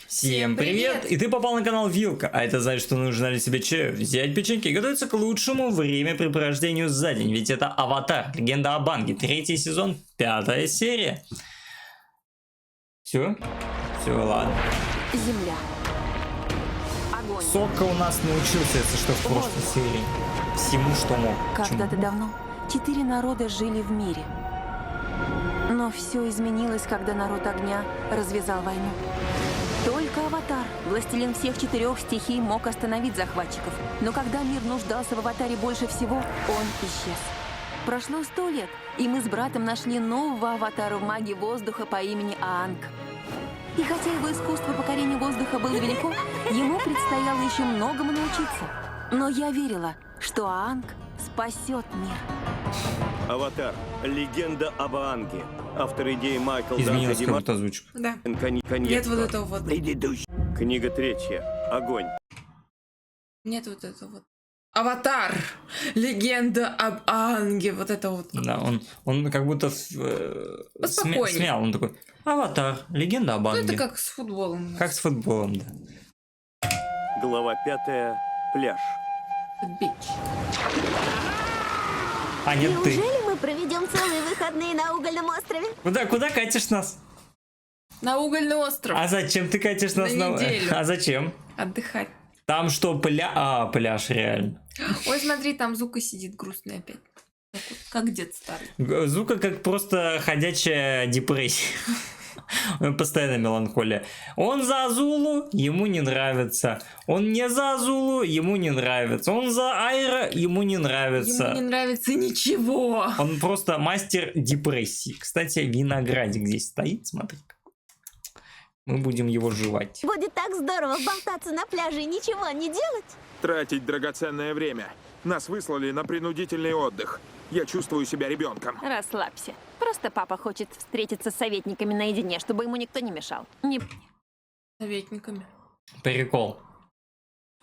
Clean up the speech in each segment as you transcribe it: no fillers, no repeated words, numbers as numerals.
Всем привет! И ты попал на канал Вилка, а это значит, что нужно для себя чаю, взять печеньки и готовиться к лучшему времяпрепровождению за день, ведь это Аватар, Легенда об Аанге, 3-й сезон, 5-я серия. Все, ладно. Земля. Огонь. Сокка у нас научился, если что, в прошлой серии. Всему, что мог. Когда-то давно 4 народа жили в мире. Но все изменилось, когда народ огня развязал войну. Только Аватар, властелин всех 4 стихий, мог остановить захватчиков. Но когда мир нуждался в Аватаре больше всего, он исчез. Прошло 100 лет, и мы с братом нашли нового Аватара в магии воздуха по имени Аанг. И хотя его искусство покорения воздуха было велико, ему предстояло еще многому научиться. Но я верила, что Аанг спасет мир. Аватар. Легенда об Аанге. Автор идеи Майкл Изменилась как-то озвучка. Да. Нет вот этого вот. Книга 3. Огонь. Нет вот этого вот. Аватар. Легенда об Аанге. Вот это вот. Да, он как будто Поспокойней. смял, он такой: Аватар, Легенда об Ну, Аанге. это как с футболом. Как с футболом, да. Глава 5. Пляж. Бич. А нет, ты. Неужели мы проведем целые выходные на угольном острове? Куда катишь нас? На угольный остров. А зачем ты катишь нас На неделю. А зачем? Отдыхать. Там что, пляж реально. Ой, смотри, там Зука сидит грустный опять. Как дед старый. Зука как просто ходячая депрессия. Постоянно меланхолия. Он за Азулу, ему не нравится. Он не за Азулу, ему не нравится. Он за Айра, ему не нравится. Ему не нравится ничего. Он просто мастер депрессии. Кстати, виноградик здесь стоит, смотри. Мы будем его жевать. Будет так здорово болтаться на пляже и ничего не делать. Тратить драгоценное время. Нас выслали на принудительный отдых. Я чувствую себя ребенком. Расслабься. Просто папа хочет встретиться с советниками наедине, чтобы ему никто не мешал. Не... Советниками. Прикол.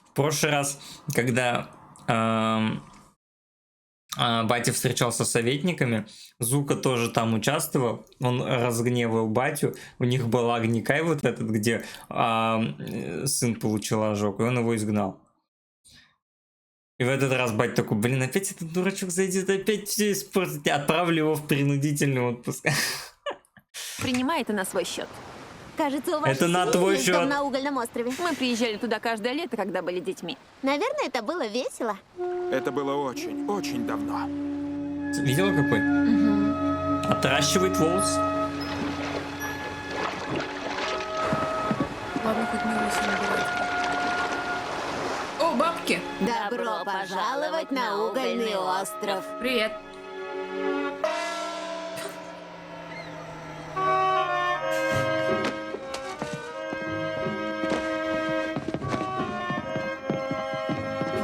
В прошлый раз, когда батя встречался с советниками, Зука тоже там участвовал, он разгневал батю, у них был огнекай вот этот, где сын получил ожог, и он его изгнал. И в этот раз батя такой: блин, опять этот дурачок зайдет, опять все испортит, и отправлю его в принудительный отпуск. Принимай это на свой счет. Кажется, у вас Это на твой есть дом счет. на угольном острове. Мы приезжали туда каждое лето, когда были детьми. Наверное, это было весело. Это было очень, очень давно. Видела какой? Отращивает волос. Ладно, хоть не лысый набирать. О, бабки. Добро пожаловать на угольный остров. Привет.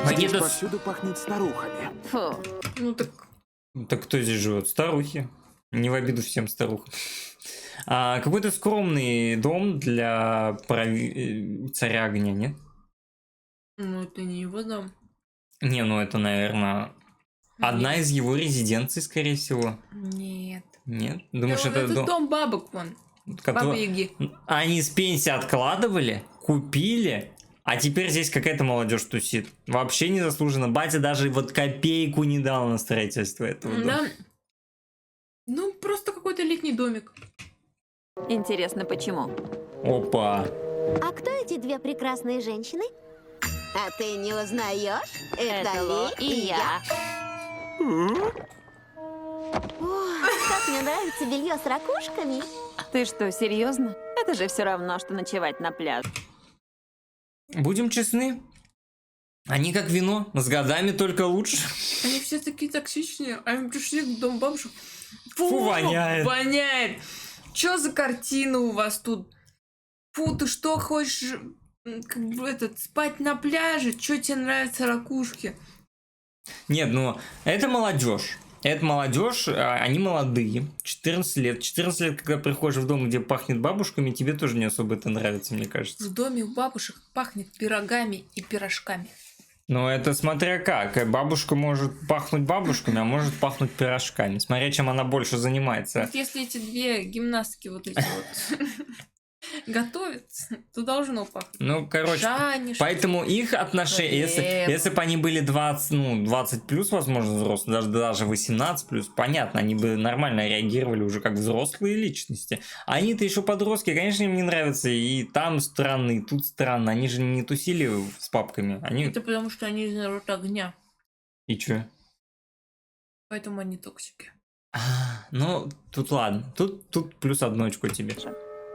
Здесь Магедос. повсюду пахнет старухами. Фу. Ну так. Так кто здесь живет? Старухи. Не в обиду всем старухам. Какой-то скромный дом для царя огня, нет? Ну это не его дом. Не, ну это, наверное, одна из его резиденций, скорее всего. Нет. Нет? Думаешь, это это дом, дом бабок вон. который- Бабы-яги. Они с пенсии откладывали, купили, а теперь здесь какая-то молодежь тусит. Вообще незаслуженно. Батя даже вот копейку не дал на строительство этого дома. Да. Ну, просто какой-то летний домик. Интересно, почему? Опа. А кто эти две прекрасные женщины? А ты не узнаешь? Это Ло Ли и я. Ох, как мне нравится белье с ракушками. Ты что, серьезно? Это же все равно, что ночевать на пляже. Будем честны. Они как вино, с годами только лучше. Они все такие токсичные, а мы пришли в дом бабушек. Фу, воняет. Воняет. Чё за картина у вас тут? Фу, ты что хочешь как бы спать на пляже? Чё тебе нравятся ракушки? Нет, ну это молодежь. Это молодежь, они молодые, 14 лет. 14 лет, когда приходишь в дом, где пахнет бабушками, тебе тоже не особо это нравится, мне кажется. В доме у бабушек пахнет пирогами и пирожками. Но это смотря как. Бабушка может пахнуть бабушками, а может пахнуть пирожками. Смотря чем она больше занимается. Вот если эти две гимнастки вот эти вот Готовится. То должно пахнуть. Ну, короче, Жанишь. поэтому их отношения, если бы они были 20 плюс, возможно, взрослые, даже 18 плюс, понятно, они бы нормально реагировали уже как взрослые личности. А они-то еще подростки, конечно, им не нравится, и там странно, и тут странно. Они же не тусили с папками. Они... Это потому, что они из народа огня. И чё? Поэтому они токсики. Ну, тут ладно. Тут плюс 1 очко тебе.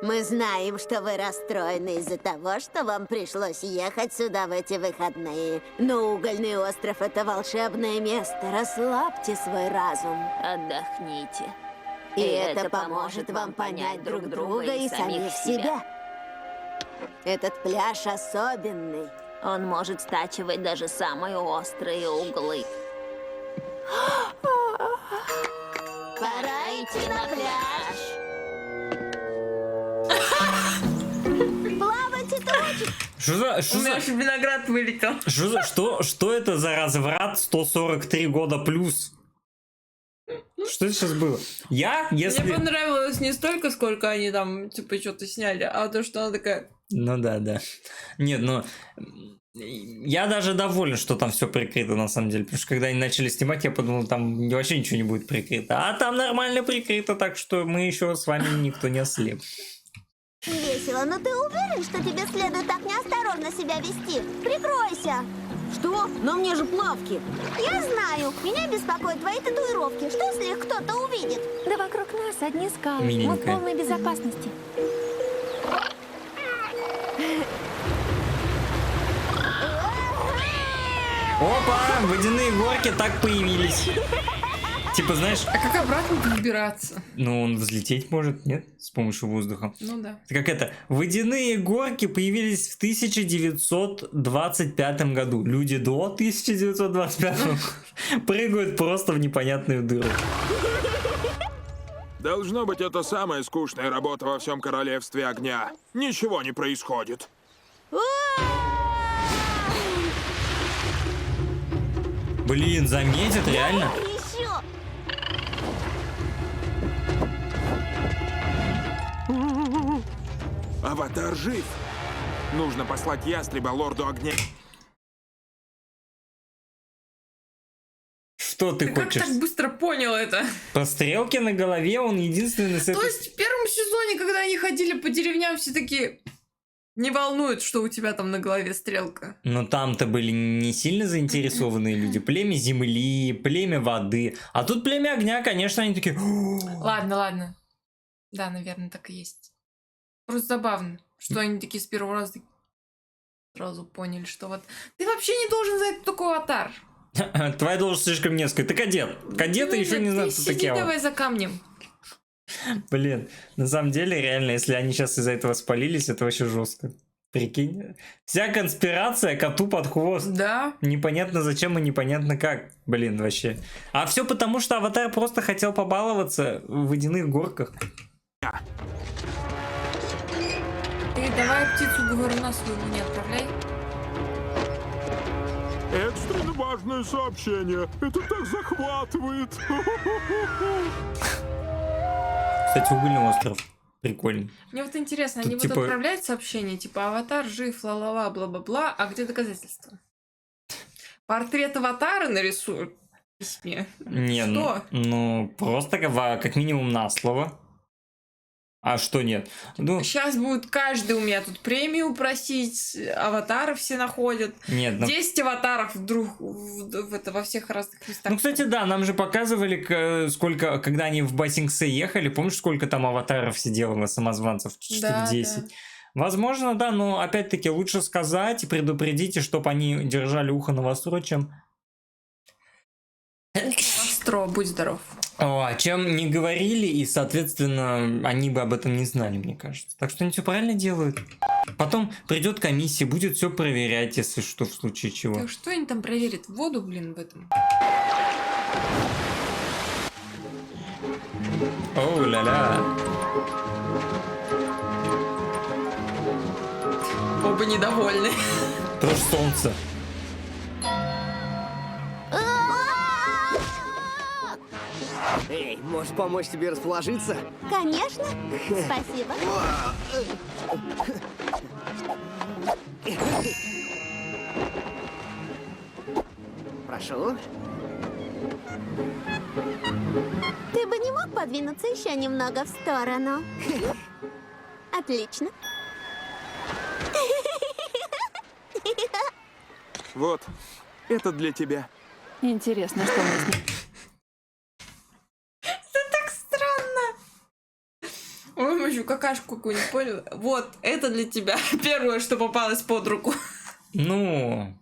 Мы знаем, что вы расстроены из-за того, что вам пришлось ехать сюда в эти выходные. Но Угольный остров — это волшебное место. Расслабьте свой разум. Отдохните. И это поможет вам понять друг друга и самих себя. Этот пляж особенный. Он может стачивать даже самые острые углы. Пора идти на пляж. Плавать это очень... У меня аж виноград вылетел. Что это за разврат 143 года плюс? Что это сейчас было? Мне понравилось не столько, сколько они там, типа, что-то сняли, а то, что она такая... Ну да. Нет, ну... Я даже доволен, что там все прикрыто, на самом деле. Потому что когда они начали снимать, я подумал, там вообще ничего не будет прикрыто. А там нормально прикрыто, так что мы еще с вами никто не ослеп. Весело, но ты уверен, что тебе следует так неосторожно себя вести? Прикройся! Что? Но мне же плавки. Я знаю. Меня беспокоят твои татуировки. Что, если их кто-то увидит? Да вокруг нас одни скалы. Мы в Миленькая. полной безопасности. Опа, водяные горки так появились. Типа, знаешь, А как обратно выбираться? ну он взлететь может, нет? С помощью воздуха. Ну да. Как это? Водяные горки появились в 1925 году. Люди до 1925 прыгают просто в непонятную дыру. Должно быть, это самая скучная работа во всем королевстве огня. Ничего не происходит. Блин, заметят, реально? Еще! Аватар жив. Нужно послать ястреба лорду огня. Что ты Как хочешь? так быстро понял это? По стрелке на голове он единственный с То этой... есть в первом сезоне, когда они ходили по деревням, все такие... Не волнует, что у тебя там на голове стрелка. Но там-то были не сильно заинтересованные люди. Племя земли, племя воды. А тут племя огня, конечно, они такие... Ладно. Да, наверное, так и есть. Просто забавно, что они такие с первого раза сразу поняли, что вот... Ты вообще не должен знать, кто такой аватар. Твоя должность слишком низкая. Ты кадет. Кадеты еще не знают, Ты кто сиди такие. давай за камнем. Блин, на самом деле, реально, если они сейчас из-за этого спалились, это вообще жестко. Прикинь. Вся конспирация коту под хвост. Да. Непонятно зачем и непонятно как. Блин, вообще. А все потому, что Аватар просто хотел побаловаться в водяных горках. Ты давай птицу говоруна своего не отправляй. Экстренно важное сообщение. Это так захватывает. Кстати, Угольный остров. Прикольно. Мне вот интересно, Тут они типа- будут отправлять сообщение, типа аватар жив, ла-ла-ла, бла-бла-бла, а где доказательства? Портрет аватара нарисуют в письме. Не, Что? ну просто как минимум на слово. А что нет? Ну, Сейчас будет каждый у меня тут премию просить, аватаров все находят. нет, ну, 10 аватаров вдруг во всех разных местах. ну, кстати, да, нам же показывали, сколько, когда они в Бассингсе ехали, помнишь, сколько там аватаров сидело, самозванцев? Штук Да, 10. да. Возможно, да, но опять-таки лучше сказать и предупредить, чтобы они держали ухо навостро, чем... Астро, будь здоров. О, чем не говорили, и, соответственно, они бы об этом не знали, мне кажется. Так что они все правильно делают. Потом придет комиссия, будет все проверять, если что, в случае чего. Так что они там проверят? Воду, блин, в этом. Оу, ля-ля. Оба недовольны. Потому что солнце. Эй, можешь помочь тебе расположиться? Конечно. Спасибо. Прошу. Ты бы не мог подвинуться еще немного в сторону? Отлично. Вот, это для тебя. Интересно, что мы с ним... Так странно. Ой, мы еще какашку какую-нибудь понял. Вот, это для тебя. Первое, что попалось под руку. Ну,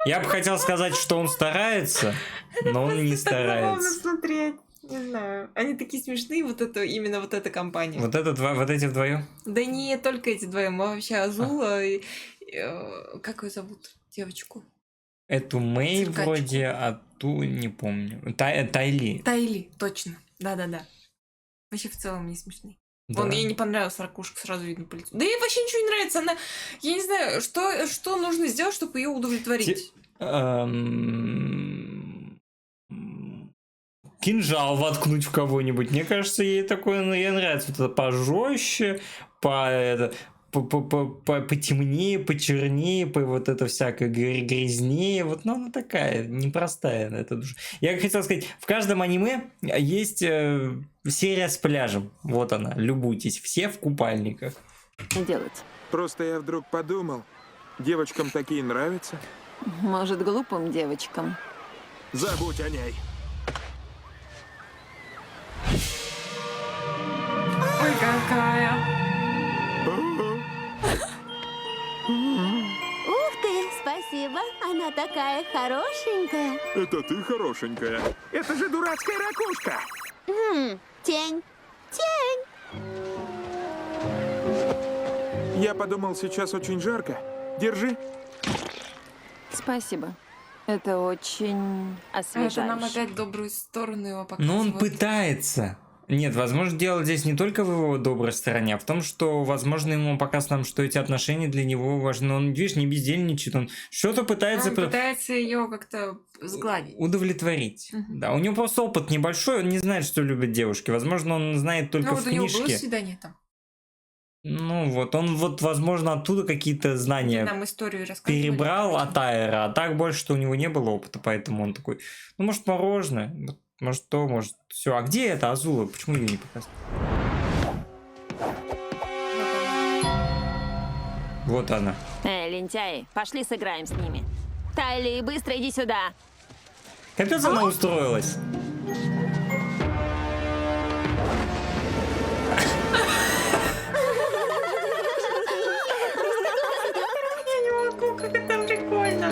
я бы хотел сказать, что он старается, но он не Так забавно старается. смотреть. Не знаю. Они такие смешные, вот это, именно вот эта компания. Вот эти вдвоем? Да не только эти двоем, а вообще Азула и... как ее зовут? Девочку. Эту Мэй Циркачку. вроде, а ту не помню. Тайли. Тайли, точно. Да-да-да. Вообще в целом не смешный. Да. Вон, ей не понравилась ракушка, сразу видно по лицу. Да ей вообще ничего не нравится. Она, я не знаю, что нужно сделать, чтобы ее удовлетворить. Кинжал воткнуть в кого-нибудь. Мне кажется, ей такое, ну, ей нравится. Вот это пожестче, потемнее, почернее, вот это всякое грязнее. Вот, ну, она такая непростая. Эта душа. Я хотел сказать, в каждом аниме есть серия с пляжем. Вот она, любуйтесь. Все в купальниках. делать? Просто я вдруг подумал, девочкам такие нравятся. Может, глупым девочкам. Забудь о ней. Ой, какая. Ух ты, спасибо. Она такая хорошенькая. Это ты хорошенькая. Это же дурацкая ракушка. Тень. Тень. Я подумал, сейчас очень жарко. Держи. Спасибо. Это очень освежающе. Это нам опять добрую сторону его показывают. Но он пытается. Нет, возможно, дело здесь не только в его доброй стороне, а в том, что, возможно, ему показывает нам, что эти отношения для него важны. Он, видишь, не бездельничает, он что-то пытается... Он пытается ее как-то сгладить. Удовлетворить. Да, у него просто опыт небольшой, он не знает, что любят девушки. Возможно, он знает только Ну, в вот у него было книжке. свидание там. Ну вот, он вот, возможно, оттуда какие-то знания Нам историю рассказывали. перебрал от Айра, а так больше, что у него не было опыта, поэтому он такой, ну, может, мороженое, может, то, может, все. А где это Азула? Почему ее не показывают? Вот она. Лентяи, пошли сыграем с ними. Тайли, быстро иди сюда. Капец она устроилась. Я не могу, как это прикольно.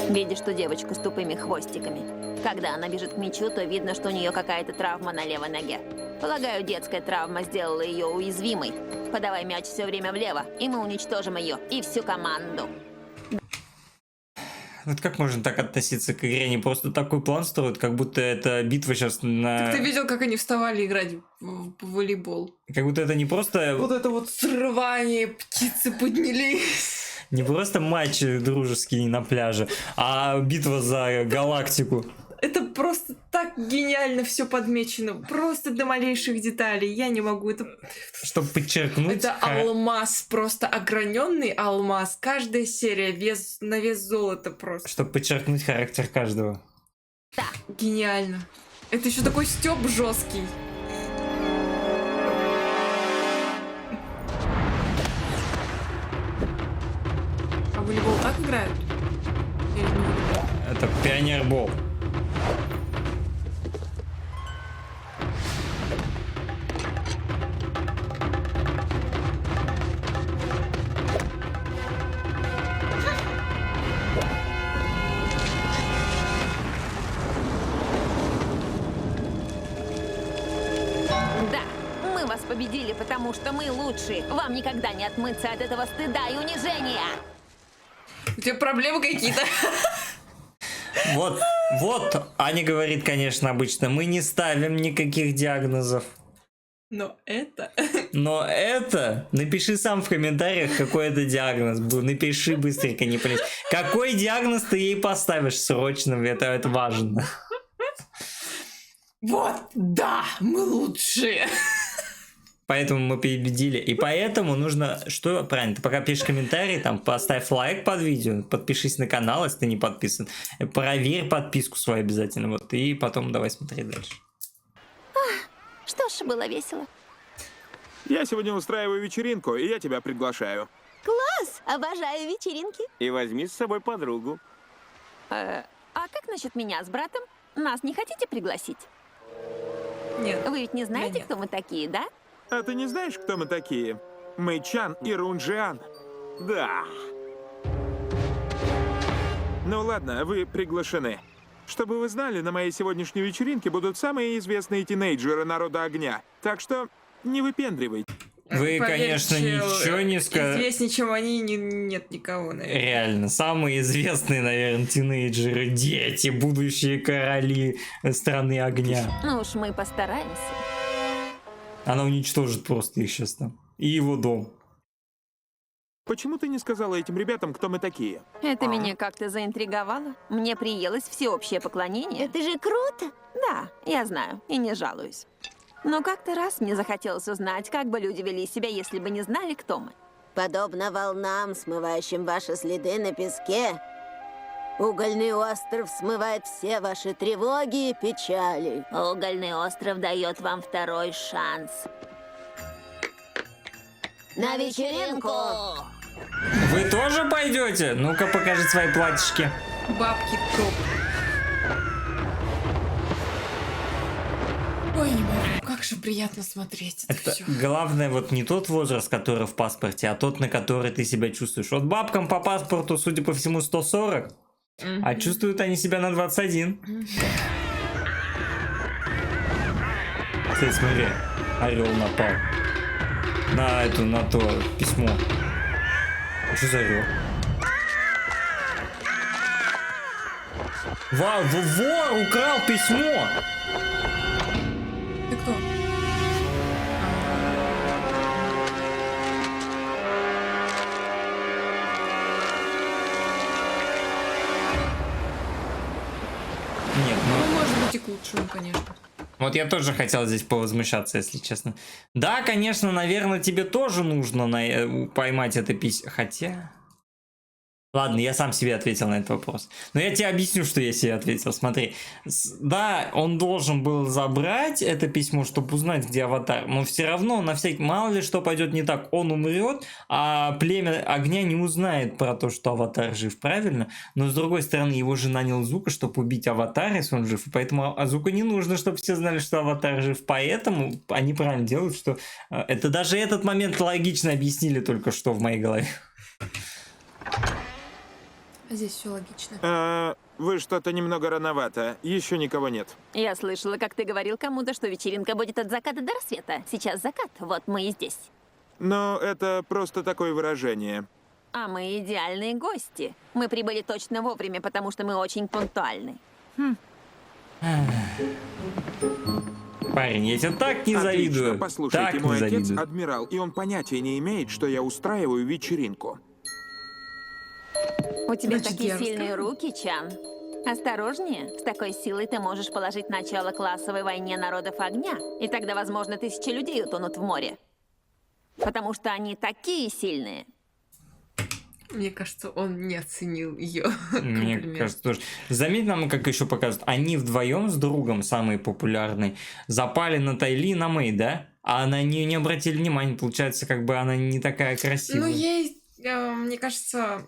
Видишь ту девочку с тупыми хвостиками? Когда она бежит к мячу, то видно, что у нее какая-то травма на левой ноге. Полагаю, детская травма сделала ее уязвимой. Подавай мяч все время влево, и мы уничтожим ее и всю команду. Вот как можно так относиться к игре? Они просто такой план строят, как будто это битва сейчас на... Так ты видел, как они вставали играть в волейбол? Как будто это не просто... Вот это вот срывание, птицы поднялись. Не просто матч дружеский на пляже, а битва за галактику. Это просто так гениально все подмечено. Просто до малейших деталей. Я не могу. Это Чтобы подчеркнуть... алмаз, просто ограненный алмаз. Каждая серия на вес золота просто. Чтобы подчеркнуть характер каждого. Гениально. Это еще такой стёб жесткий. А волейбол так играют? Или не волейбол? Это пионербол. Да, мы вас победили, потому что мы лучшие. Вам никогда не отмыться от этого стыда и унижения. У тебя проблемы какие-то? Вот, Аня говорит, конечно, обычно, мы не ставим никаких диагнозов. Но это... Но это, напиши сам в комментариях, какой это диагноз был. Напиши быстренько, не полезь. Какой диагноз ты ей поставишь срочно, это важно. Вот, да, мы лучшие. Поэтому мы победили. И поэтому нужно... Что правильно? Ты пока пишешь комментарий, там поставь лайк под видео, подпишись на канал, если ты не подписан. Проверь подписку свою обязательно. Вот. И потом давай смотреть дальше. Что ж, было весело. Я сегодня устраиваю вечеринку, и я тебя приглашаю. Класс! Обожаю вечеринки. И возьми с собой подругу. А как насчет меня с братом? Нас не хотите пригласить? Нет. Вы ведь не знаете, нет. кто мы такие, да? А ты не знаешь, кто мы такие? Мэйчан и Рунжиан. Да. Ну ладно, вы приглашены. Чтобы вы знали, на моей сегодняшней вечеринке будут самые известные тинейджеры народа огня. Так что не выпендривайте. Вы, Поверь, конечно, чел, ничего не сказали. Известнее, чем они, нет никого, наверное. Реально, самые известные, наверное, тинейджеры, дети, будущие короли страны огня. Ну уж мы постараемся. Она уничтожит просто их сейчас там. И его дом. Почему ты не сказала этим ребятам, кто мы такие? Это меня как-то заинтриговало. Мне приелось всеобщее поклонение. Это же круто. Да, я знаю, и не жалуюсь. Но как-то раз мне захотелось узнать, как бы люди вели себя, если бы не знали, кто мы. Подобно волнам, смывающим ваши следы на песке, угольный остров смывает все ваши тревоги и печали. Угольный остров дает вам второй шанс. На вечеринку! Вы тоже пойдете? Ну-ка, покажи свои платьишки. Бабки топ. Ой, не могу, как же приятно смотреть это, Это все. главное вот не тот возраст, который в паспорте, а тот, на который ты себя чувствуешь. Вот бабкам по паспорту, судя по всему, 140, а чувствуют они себя на 21. Кстати, смотри, орел напал. На то письмо. Что за орел? Вор украл письмо! Ты кто? Нет, ну... Ну, может быть, и к лучшему, конечно. Вот я тоже хотел здесь повозмущаться, если честно. Да, конечно, наверное, тебе тоже нужно поймать это письмо. Хотя... Ладно, я сам себе ответил на этот вопрос. Но я тебе объясню, что я себе ответил. Смотри. Да, он должен был забрать это письмо, чтобы узнать, где аватар. Но все равно, на всякий... Мало ли что пойдет не так. Он умрет, а племя огня не узнает про то, что аватар жив, правильно? Но с другой стороны, его же нанял Зука, чтобы убить аватара, если он жив. И поэтому Зуку не нужно, чтобы все знали, что аватар жив. Поэтому они правильно делают, что... Это даже этот момент логично объяснили только что в моей голове. Здесь все логично. Вы что-то немного рановато. Еще никого нет. Я слышала, как ты говорил кому-то, что вечеринка будет от заката до рассвета. Сейчас закат, вот мы и здесь. Но это просто такое выражение. А мы идеальные гости. Мы прибыли точно вовремя, потому что мы очень пунктуальны. Парень, я тебе так не Отлично. завидую. Послушайте, Так мой не отец завидую. адмирал, и он понятия не имеет, что я устраиваю вечеринку. У тебя Значит, такие я сильные расскажу. руки, Чан. Осторожнее. С такой силой ты можешь положить начало классовой войне народов огня. И тогда, возможно, тысячи людей утонут в море. Потому что они такие сильные. Мне кажется, он не оценил ее. Мне кажется, тоже. Заметь нам, как еще показывают. Они вдвоем с другом, самые популярные, запали на Тайли и на Мэй, да? А на нее не обратили внимания. Получается, как бы она не такая красивая. Ну, ей, мне кажется...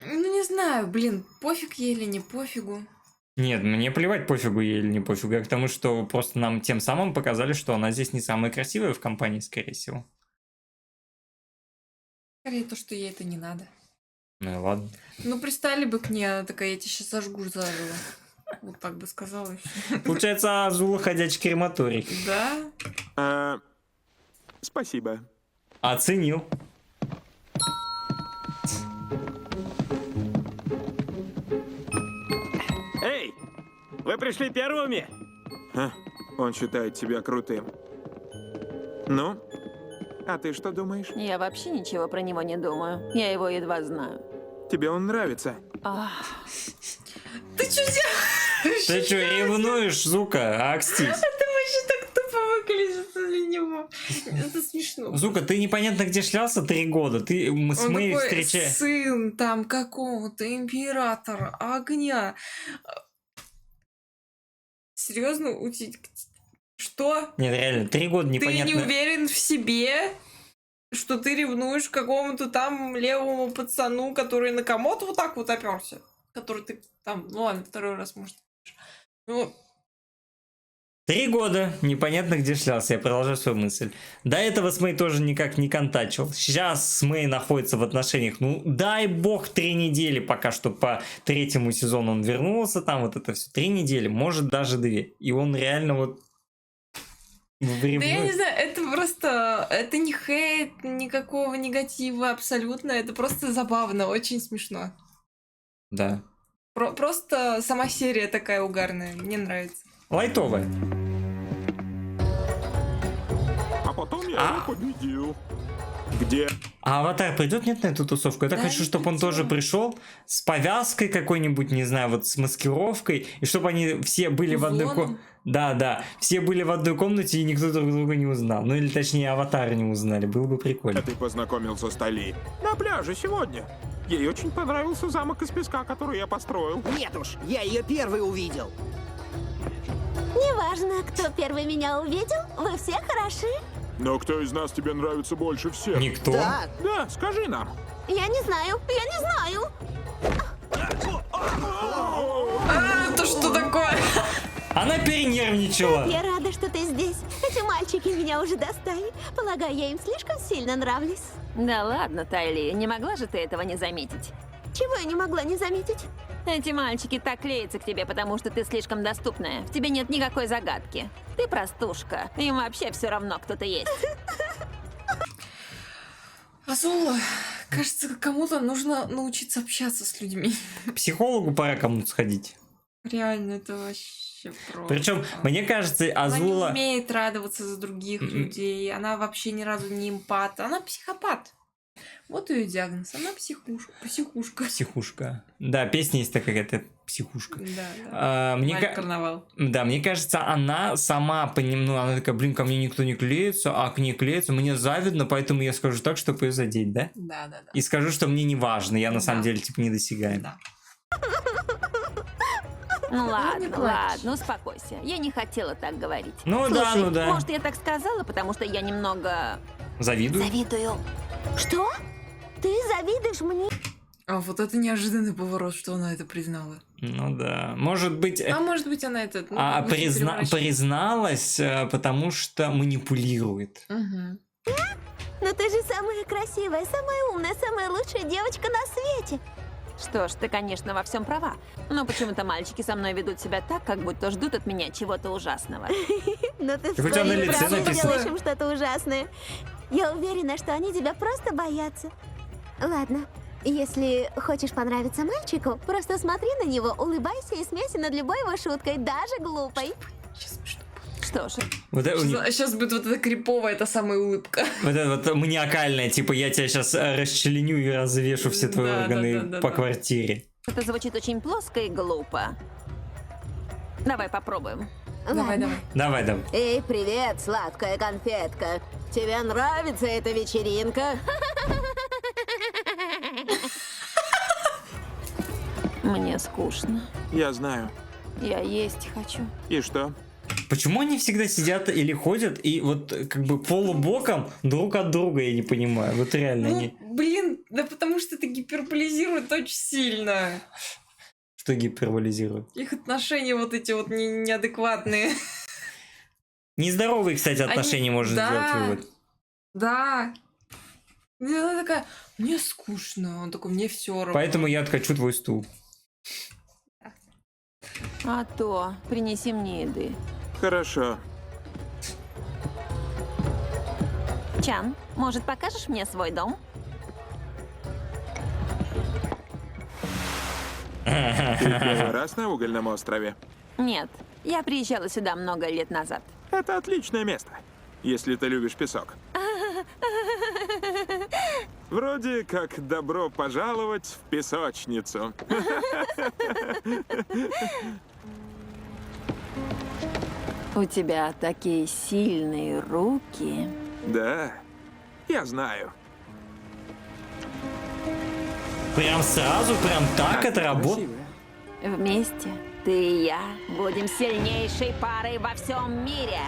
Ну, не знаю, блин, пофиг ей или не пофигу. Нет, мне плевать, пофигу ей или не пофигу. Я к тому, что просто нам тем самым показали, что она здесь не самая красивая в компании, скорее всего. Скорее то, что ей это не надо. Ну и ладно. Ну, пристали бы к ней, она такая, я тебя сейчас сожгу заживо. Вот так бы сказала. и всё. Получается, Азула ходячий крематорий. Да? Спасибо. Оценил. Эй, вы пришли первыми? Он считает себя крутым. Ну, а ты что думаешь? Я вообще ничего про него не думаю. Я его едва знаю. Тебе он нравится. Ты что делаешь? Ты что, ревнуешь, сука, Акстись? Ты вообще так тупо выглядишь для него. Это смешно. Сука, ты непонятно где шлялся 3 года. Мы с Он Мэй такой встречаем. сын там какого-то императора огня. Серьезно, что? Нет, реально, 3 года Ты непонятно. не уверен в себе, что ты ревнуешь к какому-то там левому пацану, который на комод вот так вот оперся? Который ты там, ну ладно, второй раз, может. Ну, 3 года непонятно где шлялся. Я продолжаю свою мысль. До этого с Мэй тоже никак не контачил. Сейчас с Мэй находится в отношениях. Ну, дай бог 3 недели пока что по 3-му сезону он вернулся. Там вот это все. 3 недели, может даже 2. И он реально вот... да я не ревнует. знаю, это просто, это не хейт, никакого негатива абсолютно, это просто забавно, очень смешно. Да. Просто сама серия такая угарная, мне нравится. Лайтовая. А потом я его победил. Где? А Аватар придет, нет, на эту тусовку? Я так Да, хочу, не чтобы он придёт. тоже пришел с повязкой какой-нибудь, не знаю, вот с маскировкой, и чтобы они все были в одной Узоном. комнате. Да, все были в одной комнате, и никто друг друга не узнал. Ну или точнее, Аватары не узнали. Было бы прикольно. А ты познакомился с Тали на пляже сегодня. Ей очень понравился замок из песка, который я построил. Нет уж, я ее первый увидел. Неважно, кто первый меня увидел, вы все хороши. Но кто из нас тебе нравится больше всех? Никто. Да, Да, скажи нам. Я не знаю, я не знаю. Это что такое? Она перенервничала. Я рада, что ты здесь. Эти мальчики меня уже достали. Полагаю, я им слишком сильно нравлюсь. Да ладно, Тайли, не могла же ты этого не заметить? Чего я не могла не заметить? Эти мальчики так клеятся к тебе, потому что ты слишком доступная. В тебе нет никакой загадки. Ты простушка. Им вообще все равно, кто ты есть. Азула, кажется, кому-то нужно научиться общаться с людьми. К психологу пора кому-то сходить. Реально, это вообще просто. Причем, мне кажется, Она Азула... не умеет радоваться за других людей. Она вообще ни разу не эмпат. Она психопат. Вот ее диагноз. Она психушка. Психушка. Да, песня есть такая какая-то психушка. Да. Мне Валя ка- Карнавал. Да, мне кажется, она сама ну, она такая, блин, ко мне никто не клеится, а к ней клеится, мне завидно, поэтому я скажу так, чтобы ее задеть, да? Да. И скажу, что мне не важно, я на самом Да. деле, типа, недосягаем. Да. Ну не ладно, плачь. ладно, успокойся. Я не хотела так говорить. Ну да, Слушай, ну да. может, я так сказала, потому что я немного... Завидую. Завидую. Что? Ты завидуешь мне? А вот это неожиданный поворот, что она это признала. Ну да. Может быть, А может быть, она это... ну, как бы переворачивает. призналась, потому что манипулирует. Мгм. Но ты же самая красивая, самая умная, самая лучшая девочка на свете. Что ж, ты, конечно, во всем права. Но почему-то мальчики со мной ведут себя так, как будто ждут от меня чего-то ужасного. Но ты в Так у тебя на своей лице правде написано. делаешь им что-то ужасное. Я уверена, что они тебя просто боятся. Ладно, если хочешь понравиться мальчику, просто смотри на него, улыбайся и смейся над любой его шуткой, даже глупой. Сейчас смешно. Что ж, Вот это, Сейчас будет вот эта криповая, эта самая улыбка. вот это вот маниакальное, типа, я тебя сейчас расчленю и развешу все твои Да, органы да, по да. квартире. это звучит очень плоско и глупо. Давай попробуем. Давай, давай. Давай. Эй, привет, сладкая конфетка. Тебе нравится эта вечеринка? Мне скучно. Я знаю. Я есть хочу. И что? Почему они всегда сидят или ходят и вот как бы полубоком друг от друга, я не понимаю. Вот реально Ну, они... блин, да потому что это гиперболизирует очень сильно. Что гиперболизируют? Их отношения вот эти вот неадекватные. Нездоровые, кстати, отношения можно да. сделать вывод. Да. И она такая, мне скучно. Он такой, мне все равно. Поэтому я откачу твой стул. А то, принеси мне еды. Хорошо. Чан, может, покажешь мне свой дом? Ты первый раз на угольном острове? Нет, я приезжала сюда много лет назад. Это отличное место, если ты любишь песок. Вроде как добро пожаловать в песочницу. У тебя такие сильные руки. Да, я знаю. Прям сразу, прям так это работает. Красивая. Вместе ты и я будем сильнейшей парой во всем мире.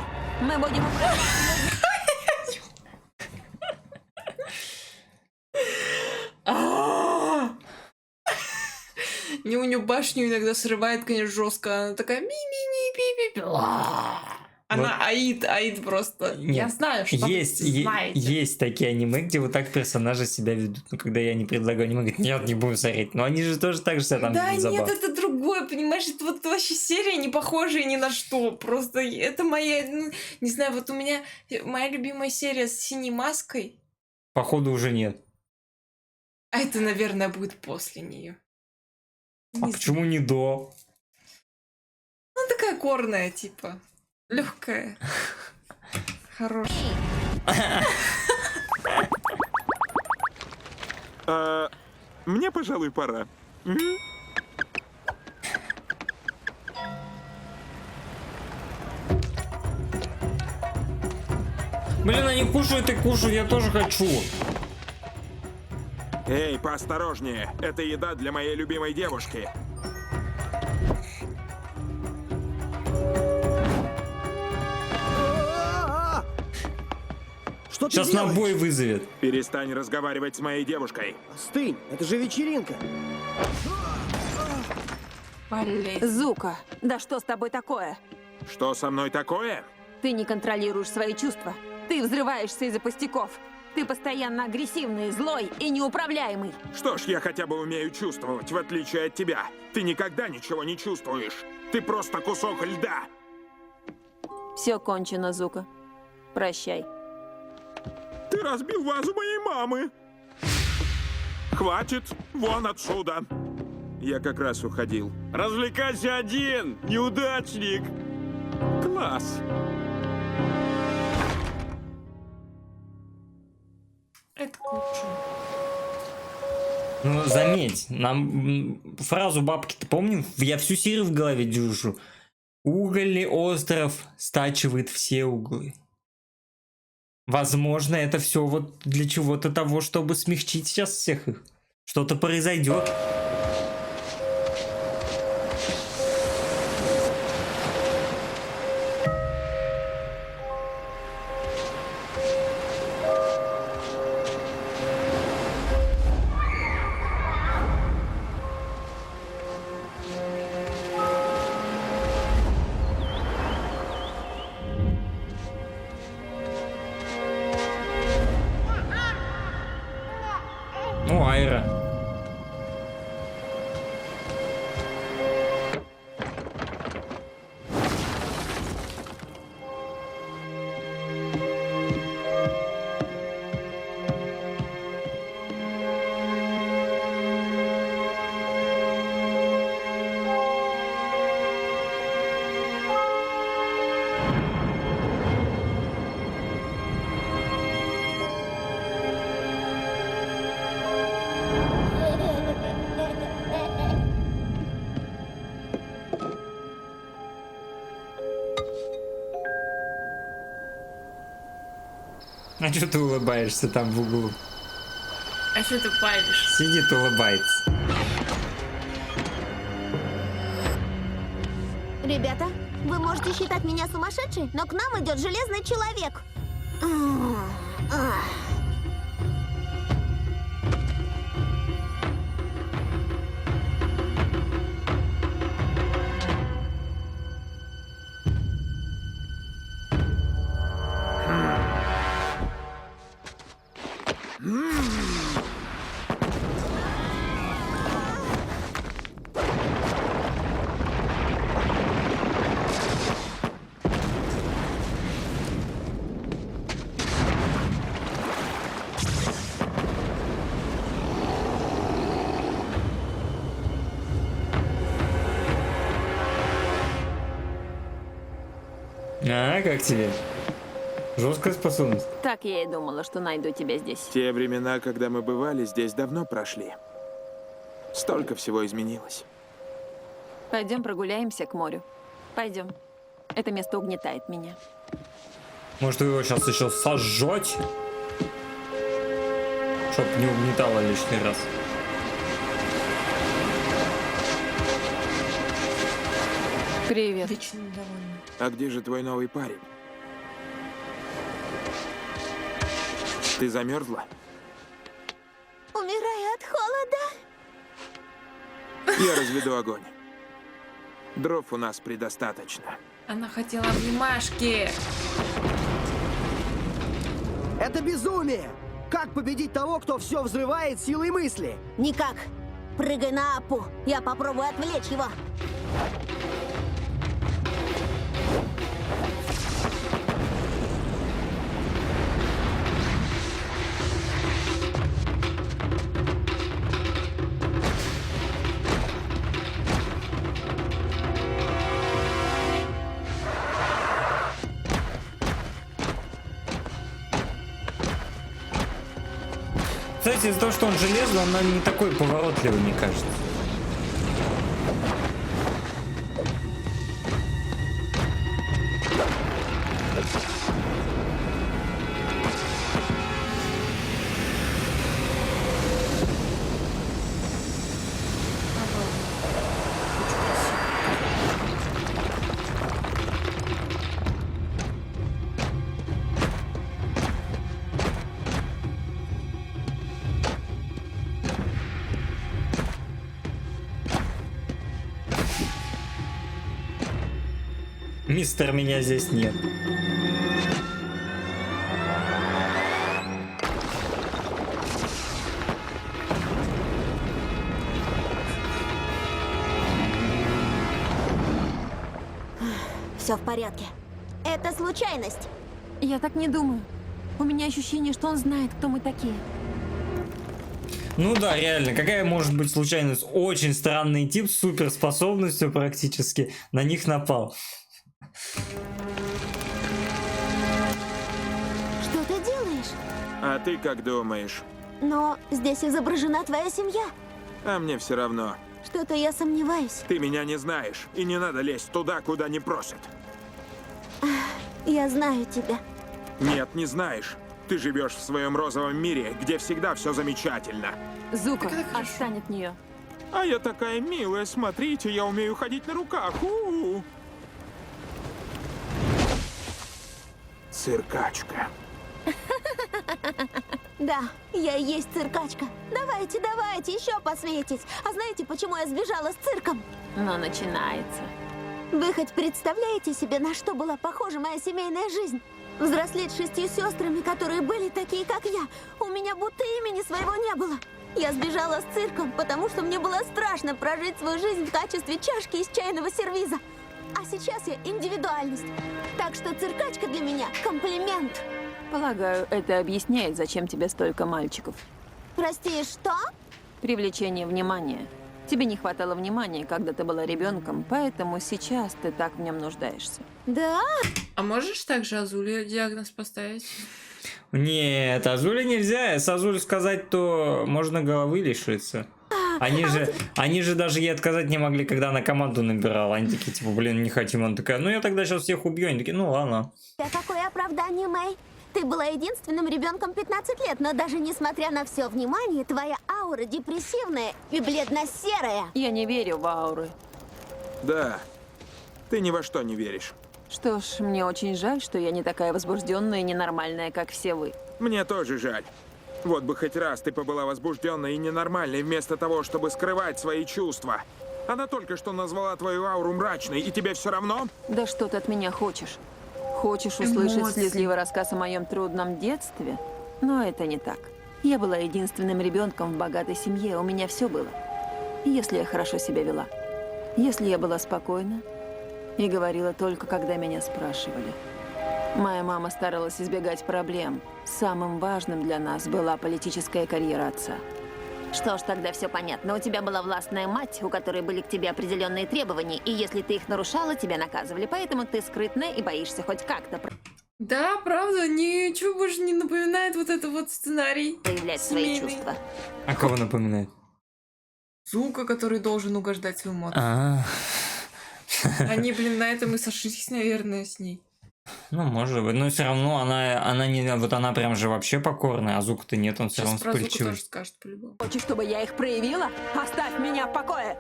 Мы будем управлять. Нюню башню иногда срывает, конечно, жестко. Она такая ми-ми-ми-ми-ми. Она Аид просто. Я Нет, знаю, что есть, вы знаете. есть такие аниме, где вот так персонажи себя ведут. Ну, когда я не предлагаю аниме, говорят, нет, не будем смотреть. Но они же тоже так же себя там Да, ведут, нет, забавно. это другое, понимаешь, это вот вообще серия не похожая ни на что. Просто это моя, ну, не знаю, вот у меня моя любимая серия с синей маской, Походу уже нет. а это, наверное, будет после нее. А почему не до? Ну, такая корная, типа. Легкая. Хорошая. Мне, пожалуй, пора. Мгм. Блин, они кушают и кушают, я тоже хочу. Эй, поосторожнее. Это еда для моей любимой девушки. А-а-а! Что ты Сейчас на делаешь? бой вызовет. Перестань разговаривать с моей девушкой. Остынь, это же вечеринка. Болезнь. Зука, да что с тобой такое? Что со мной такое? Ты не контролируешь свои чувства. Ты взрываешься из-за пустяков. Ты постоянно агрессивный, злой и неуправляемый. Что ж, я хотя бы умею чувствовать, в отличие от тебя. Ты никогда ничего не чувствуешь. Ты просто кусок льда. Все кончено, Зука. Прощай. Ты разбил вазу моей мамы. Хватит, вон отсюда. Я как раз уходил. Развлекайся один, неудачник. Класс. Это к лучшему. Ну, заметь, нам фразу бабки-то помним? Я всю серию в голове держу. Угольный остров стачивает все углы. Возможно, это все вот для чего-то того, чтобы смягчить сейчас всех их. Что-то произойдет. Ну, Айра. А что ты улыбаешься там в углу? А что ты палишь? Сидит, улыбается. Ребята, вы можете считать меня сумасшедшей, но к нам идет железный человек. Ах. А, как тебе? Жесткая способность. Так я и думала, что найду тебя здесь. Те времена, когда мы бывали здесь, давно прошли. Столько всего изменилось. Пойдем прогуляемся к морю. Пойдем. Это место угнетает меня. Может, вы его сейчас еще сожжете? Чтоб не угнетало лишний раз. Привет. Вечно недовольна. А где же твой новый парень? Ты замерзла? Умираю от холода. Я разведу огонь. Дров у нас предостаточно. Она хотела обнимашки. Это безумие! Как победить того, кто все взрывает силой мысли? Никак. Прыгай на Апу. Я попробую отвлечь его. Кстати, из-за того, что он железный, он не такой поворотливый, мне кажется. Мистер, меня здесь нет. Все в порядке. Это случайность. Я так не думаю. У меня ощущение, что он знает, кто мы такие. Ну да, реально, какая может быть случайность? Очень странный тип с суперспособностью практически на них напал. Что ты делаешь? А ты как думаешь? Но здесь изображена твоя семья. А мне все равно. Что-то я сомневаюсь. Ты меня не знаешь, и не надо лезть туда, куда не просят. Я знаю тебя. Нет, не знаешь. Ты живешь в своем розовом мире, где всегда все замечательно. Зука, Так это хорошо. отстань от нее. А я такая милая, смотрите, я умею ходить на руках. У-у-у. Циркачка. Да, я и есть циркачка. Давайте, давайте, еще посветить. А знаете, почему я сбежала с цирком? Но начинается. Вы хоть представляете себе, на что была похожа моя семейная жизнь? Взрослеть 6 сестрами, которые были такие, как я. У меня будто имени своего не было. Я сбежала с цирком, потому что мне было страшно прожить свою жизнь в качестве чашки из чайного сервиза. А сейчас я индивидуальность. Так что циркачка для меня — комплимент. Полагаю, это объясняет, зачем тебе столько мальчиков. Прости, что? Привлечение внимания. Тебе не хватало внимания, когда ты была ребенком, поэтому сейчас ты так в нем нуждаешься. Да? А можешь также Азуле диагноз поставить? Нет, Азуле нельзя. С Азуле сказать, то можно головы лишиться. Они же даже ей отказать не могли, когда она команду набирала. Они такие, типа, блин, не хотим. Она такая, ну я тогда сейчас всех убью. Они такие, ну ладно. Какое оправдание, Мэй? Ты была единственным ребенком 15 лет, но даже несмотря на все внимание, твоя аура депрессивная и бледно-серая. Я не верю в ауры. Да, ты ни во что не веришь. Что ж, мне очень жаль, что я не такая возбужденная и ненормальная, как все вы. Мне тоже жаль. Вот бы хоть раз ты побыла возбужденной и ненормальной, вместо того, чтобы скрывать свои чувства. Она только что назвала твою ауру мрачной, и тебе все равно? Да что ты от меня хочешь? Хочешь услышать Эмоции. слезливый рассказ о моем трудном детстве? Но это не так. Я была единственным ребенком в богатой семье, у меня все было. Если я хорошо себя вела, если я была спокойна и говорила только, когда меня спрашивали. Моя мама старалась избегать проблем. Самым важным для нас была политическая карьера отца. Что ж, тогда все понятно. У тебя была властная мать, у которой были к тебе определенные требования, и если ты их нарушала, тебя наказывали. Поэтому ты скрытная и боишься хоть как-то Да, правда, ничего больше не напоминает вот это вот сценарий. Проявлять свои Семейный. чувства. А кого напоминает? Зука, который должен угождать своему отцу. А, Они, блин, на этом и сошлись, наверное, с ней. ну, может быть. Но все равно она не... Вот она прям же вообще покорная, а Зука-то нет, он все Сейчас равно про Зуку вспыльчивый. тоже скажет по-любому. Хочешь, чтобы я их проявила? Оставь меня в покое!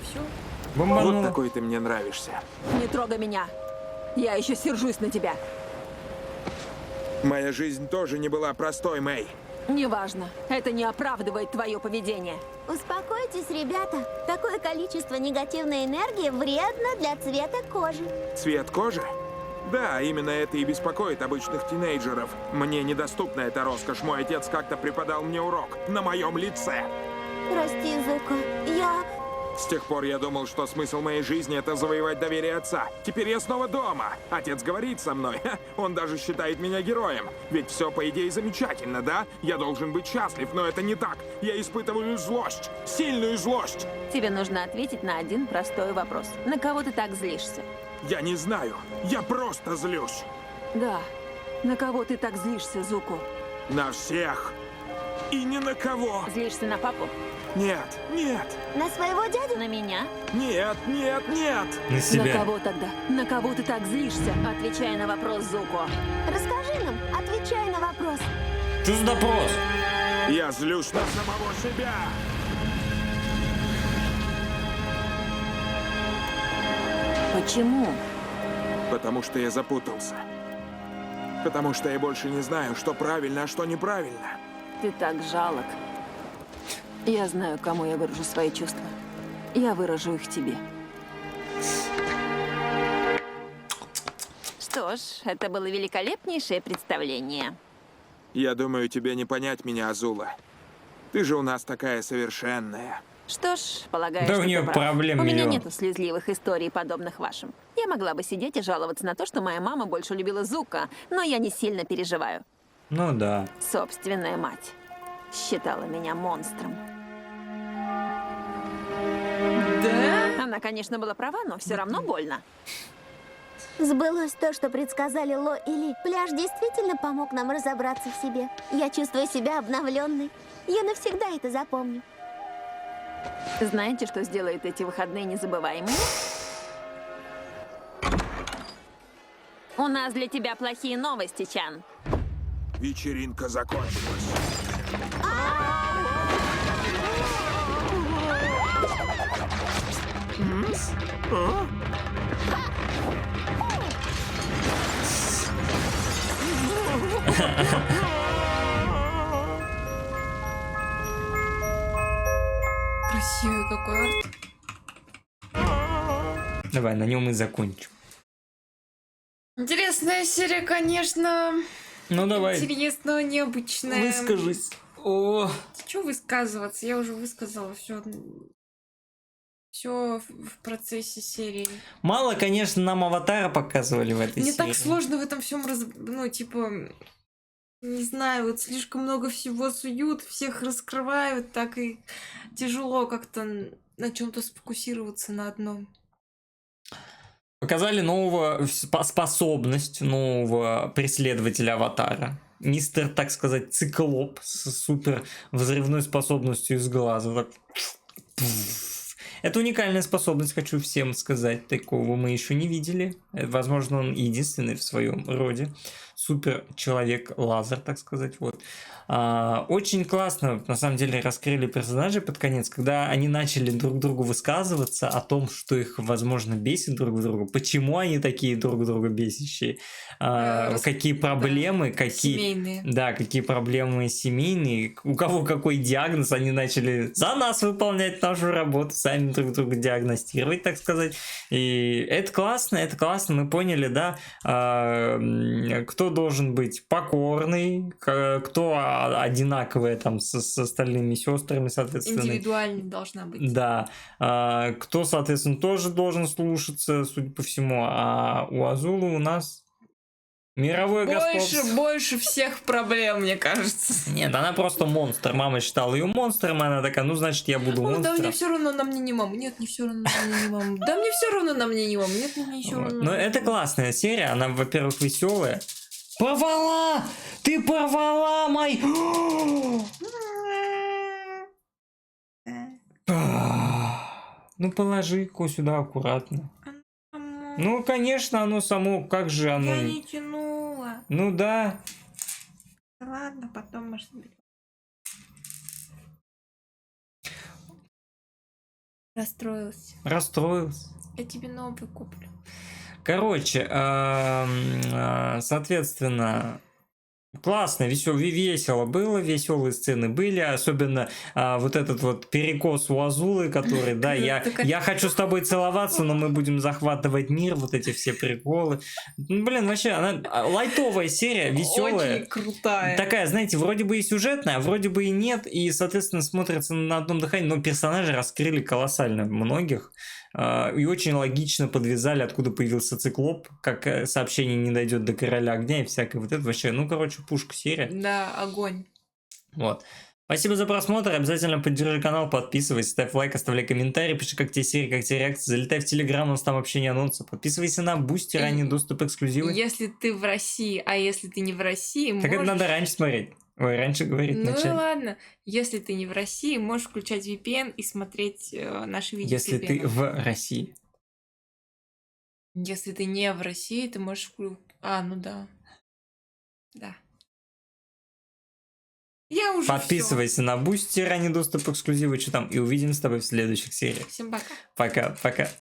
Все. Вот Бомбанула. такой ты мне нравишься. Не трогай меня! Я еще сержусь на тебя. Моя жизнь тоже не была простой, Мэй. Неважно, это не оправдывает твое поведение. Успокойтесь, ребята. Такое количество негативной энергии вредно для цвета кожи. Цвет кожи? Да, именно это и беспокоит обычных тинейджеров. Мне недоступна эта роскошь. Мой отец как-то преподал мне урок на моем лице. Прости, Зука. С тех пор я думал, что смысл моей жизни — это завоевать доверие отца. Теперь я снова дома. Отец говорит со мной. Ха, он даже считает меня героем. Ведь все, по идее, замечательно, да? Я должен быть счастлив, но это не так. Я испытываю злость. Сильную злость. Тебе нужно ответить на один простой вопрос. На кого ты так злишься? Я не знаю. Я просто злюсь. Да, на кого ты так злишься, Зуку? На всех. И ни на кого. Злишься на папу? Нет, нет, На своего дядю? На меня? нет, нет, нет. На На себя. кого тогда? На кого ты так злишься? Отвечай на вопрос, Зуко. Расскажи нам, отвечай на вопрос. Что за допрос? Я злюсь на самого себя. Почему? Потому что я запутался. Потому что я больше не знаю, что правильно, а что неправильно. Ты так жалок. Я знаю, кому я выражу свои чувства. Я выражу их тебе. Что ж, это было великолепнейшее представление. Я думаю, тебе не понять меня, Азула. Ты же у нас такая совершенная. Что ж, полагаю, Да что у неё ты прав. проблем У меня миллион. нету слезливых историй, подобных вашим. Я могла бы сидеть и жаловаться на то, что моя мама больше любила Зука, но я не сильно переживаю. Ну да. Собственная мать считала меня монстром. Да? Она, конечно, была права, но все равно больно. Сбылось то, что предсказали Ло и Ли. Пляж действительно помог нам разобраться в себе. Я чувствую себя обновленной. Я навсегда это запомню. Знаете, что сделает эти выходные незабываемыми? У нас для тебя плохие новости, Чан. Вечеринка закончилась. Красивый какой арт. Давай, на нем и закончим. Интересная серия, конечно. Ну давай. Интересно, необычная. Выскажись. О, Чего высказываться? Я уже высказала все. Все в процессе серии. мало, конечно, нам Аватара показывали в этой Мне серии. так сложно в этом всем ну, типа, не знаю, вот слишком много всего суют, всех раскрывают, так и тяжело как-то на чем-то сфокусироваться на одном. Показали нового способность нового преследователя Аватара. Мистер, так сказать, циклоп с супер взрывной способностью из глаза. Так. Это уникальная способность, хочу всем сказать. Такого мы еще не видели. Возможно, он единственный в своем роде. Супер человек-лазер, так сказать. Вот. Очень классно, на самом деле, раскрыли персонажей под конец, когда они начали друг другу высказываться о том, что их, возможно, бесит друг друга, почему они такие друг друга бесящие, какие проблемы, какие... Семейные. Да, какие проблемы семейные, у кого какой диагноз, они начали за нас выполнять нашу работу, сами друг друга диагностировать, так сказать. И это классно, мы поняли, да, кто должен быть покорный, кто одинаковые там с остальными сестрами, соответственно. Индивидуальной должна быть. Да, кто, соответственно, тоже должен слушаться, судя по всему, а у Азулы у нас Мировое господство. Больше всех проблем, мне кажется. Нет, она просто монстр. Мама считала ее монстром, и она такая, ну, значит, я буду О, да монстром. мне все равно, на мне не мама. Нет, не все равно, на мне не мама. Да мне все равно, на мне не мама. Нет, мне все Вот. равно. Но это классная серия, она, во-первых, веселая. Порвала! Ты порвала мой... Ну, положи-ка сюда аккуратно. Ну, конечно, оно само, как же оно... Я не тянула. Ну да. Ладно, потом, может быть. Расстроилась. Расстроился. Я тебе новый куплю. Короче, соответственно, классно, весело было, веселые сцены были, особенно вот этот вот перекос у Азулы, который, да, я хочу с тобой целоваться, но мы будем захватывать мир, вот эти все приколы. Ну, блин, вообще, она лайтовая серия, веселая. Очень крутая. Такая, знаете, вроде бы и сюжетная, а вроде бы и нет, и, соответственно, смотрится на одном дыхании, но персонажи раскрыли колоссально многих, и очень логично подвязали, откуда появился Циклоп, как сообщение не дойдет до Короля Огня и всякое вот это вообще, ну, короче, пушка серия. Да, огонь. Вот. Спасибо за просмотр, обязательно поддержи канал, подписывайся, ставь лайк, оставляй комментарий, пиши, как тебе серии, как тебе реакции, залетай в Телеграм, у нас там общение анонсы, подписывайся на Бусти, ранний доступ, эксклюзивы. Если ты в России, а если ты не в России, Так это можешь... надо раньше смотреть. Ой, раньше говорить Ну начать. ладно, если ты не в России, можешь включать VPN и смотреть наши видео. с Если ты VPN. в России. Если ты не в России, ты можешь... А, ну да. Да. Я уже Подписывайся на Бусти, ранний доступ, эксклюзивы, что там, и увидимся с тобой в следующих сериях. всё. Всем пока. Пока-пока.